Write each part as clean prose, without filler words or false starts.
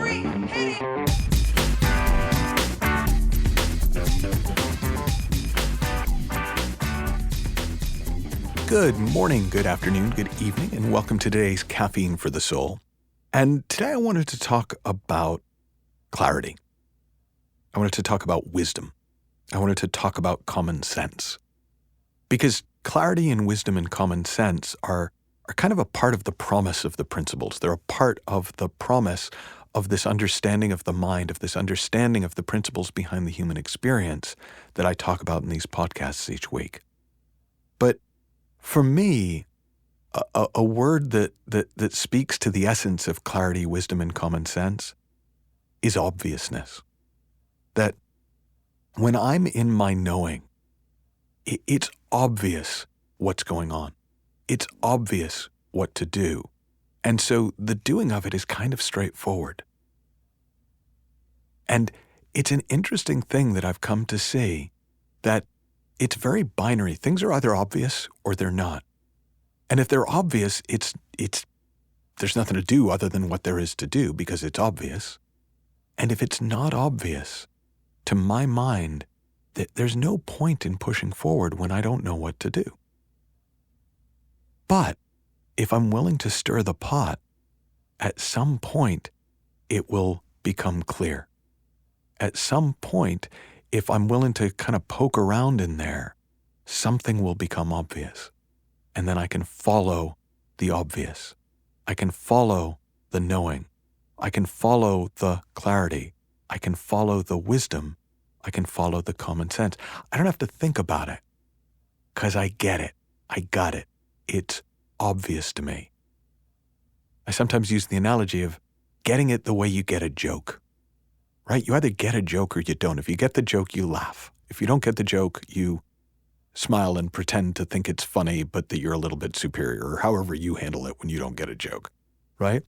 3, hit it! Good morning, good afternoon, good evening, and welcome to today's Caffeine for the Soul. And today I wanted to talk about clarity. I wanted to talk about wisdom. I wanted to talk about common sense. Because clarity and wisdom and common sense are kind of a part of the promise of the principles. They're a part of the promise of this understanding of the mind, of this understanding of the principles behind the human experience that I talk about in these podcasts each week. But for me, a word that speaks to the essence of clarity, wisdom, and common sense is obviousness. That when I'm in my knowing, it's obvious what's going on. It's obvious what to do. And so the doing of it is kind of straightforward. And it's an interesting thing that I've come to see, that it's very binary. Things are either obvious or they're not. And if they're obvious, there's nothing to do other than what there is to do because it's obvious. And if it's not obvious, to my mind, there's no point in pushing forward when I don't know what to do. But if I'm willing to stir the pot, at some point, it will become clear. At some point, if I'm willing to kind of poke around in there, something will become obvious. And then I can follow the obvious. I can follow the knowing. I can follow the clarity. I can follow the wisdom. I can follow the common sense. I don't have to think about it because I get it. I got it. It's obvious to me. I sometimes use the analogy of getting it the way you get a joke. Right? You either get a joke or you don't. If you get the joke, you laugh. If you don't get the joke, you smile and pretend to think it's funny, but that you're a little bit superior, or however you handle it when you don't get a joke. Right?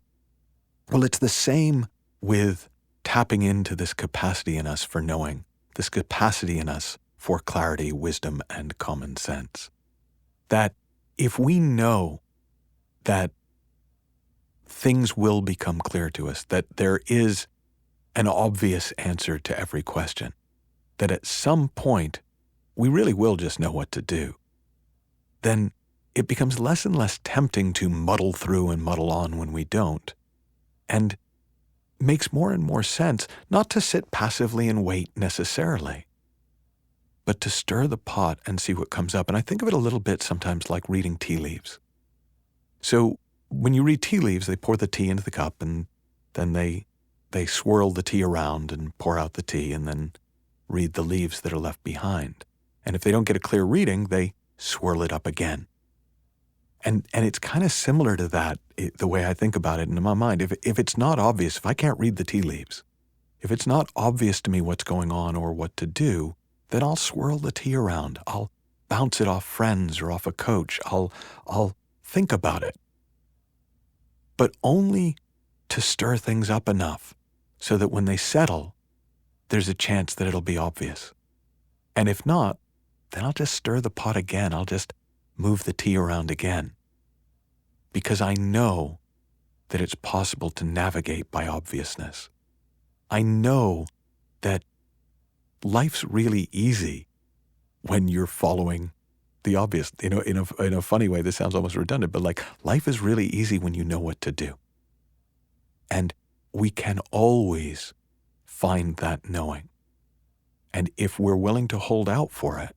Well, it's the same with tapping into this capacity in us for knowing, this capacity in us for clarity, wisdom, and common sense. That if we know that things will become clear to us, that there is an obvious answer to every question, that at some point we really will just know what to do, then it becomes less and less tempting to muddle through and muddle on when we don't, and makes more and more sense not to sit passively and wait necessarily, but to stir the pot and see what comes up. And I think of it a little bit sometimes like reading tea leaves. So when you read tea leaves, they pour the tea into the cup and then they swirl the tea around and pour out the tea and then read the leaves that are left behind. And if they don't get a clear reading, they swirl it up again. And it's kind of similar to that, the way I think about it in my mind. If it's not obvious, if I can't read the tea leaves, if it's not obvious to me what's going on or what to do, then I'll swirl the tea around. I'll bounce it off friends or off a coach. I'll think about it. But only to stir things up enough so that when they settle, there's a chance that it'll be obvious. And if not, then I'll just stir the pot again. I'll just move the tea around again. Because I know that it's possible to navigate by obviousness. I know that life's really easy when you're following the obvious. You know, in a funny way, this sounds almost redundant, but like life is really easy when you know what to do. And we can always find that knowing. And if we're willing to hold out for it,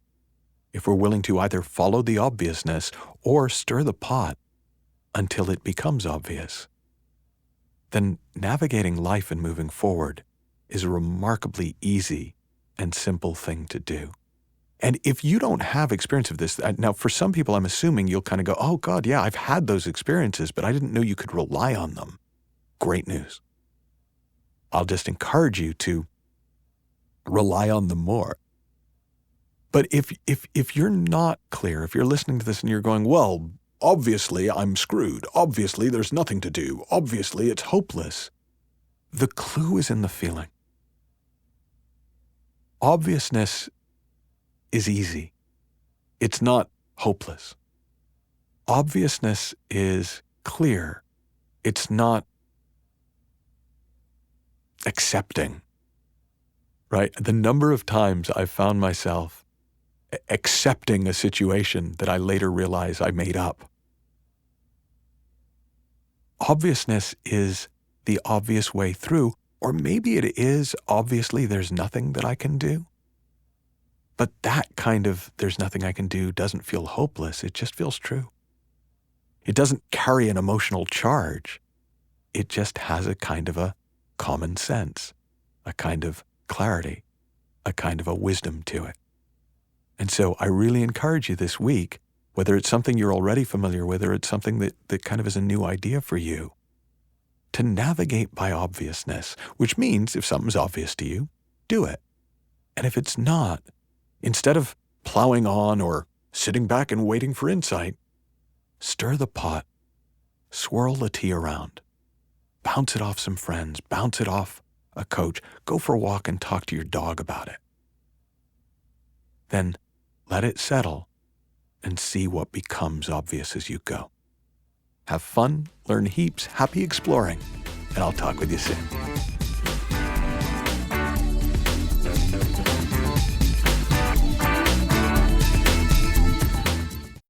if we're willing to either follow the obviousness or stir the pot until it becomes obvious, then navigating life and moving forward is a remarkably easy and simple thing to do. And if you don't have experience of this, now for some people I'm assuming you'll kind of go, oh God, yeah, I've had those experiences, but I didn't know you could rely on them. Great news. I'll just encourage you to rely on them more. But if you're not clear, if you're listening to this and you're going, well, obviously I'm screwed. Obviously there's nothing to do. Obviously it's hopeless. The clue is in the feeling. Obviousness is easy. It's not hopeless. Obviousness is clear. It's not accepting, right? The number of times I've found myself accepting a situation that I later realize I made up. Obviousness is the obvious way through, or maybe it is obviously there's nothing that I can do. But that kind of there's nothing I can do doesn't feel hopeless. It just feels true. It doesn't carry an emotional charge. It just has a kind of a common sense, a kind of clarity, a kind of a wisdom to it. And so I really encourage you this week, whether it's something you're already familiar with or it's something that kind of is a new idea for you, to navigate by obviousness, which means if something's obvious to you, do it. And if it's not, instead of plowing on or sitting back and waiting for insight, stir the pot, swirl the tea around, bounce it off some friends, bounce it off a coach, go for a walk and talk to your dog about it. Then let it settle and see what becomes obvious as you go. Have fun, learn heaps, happy exploring, and I'll talk with you soon.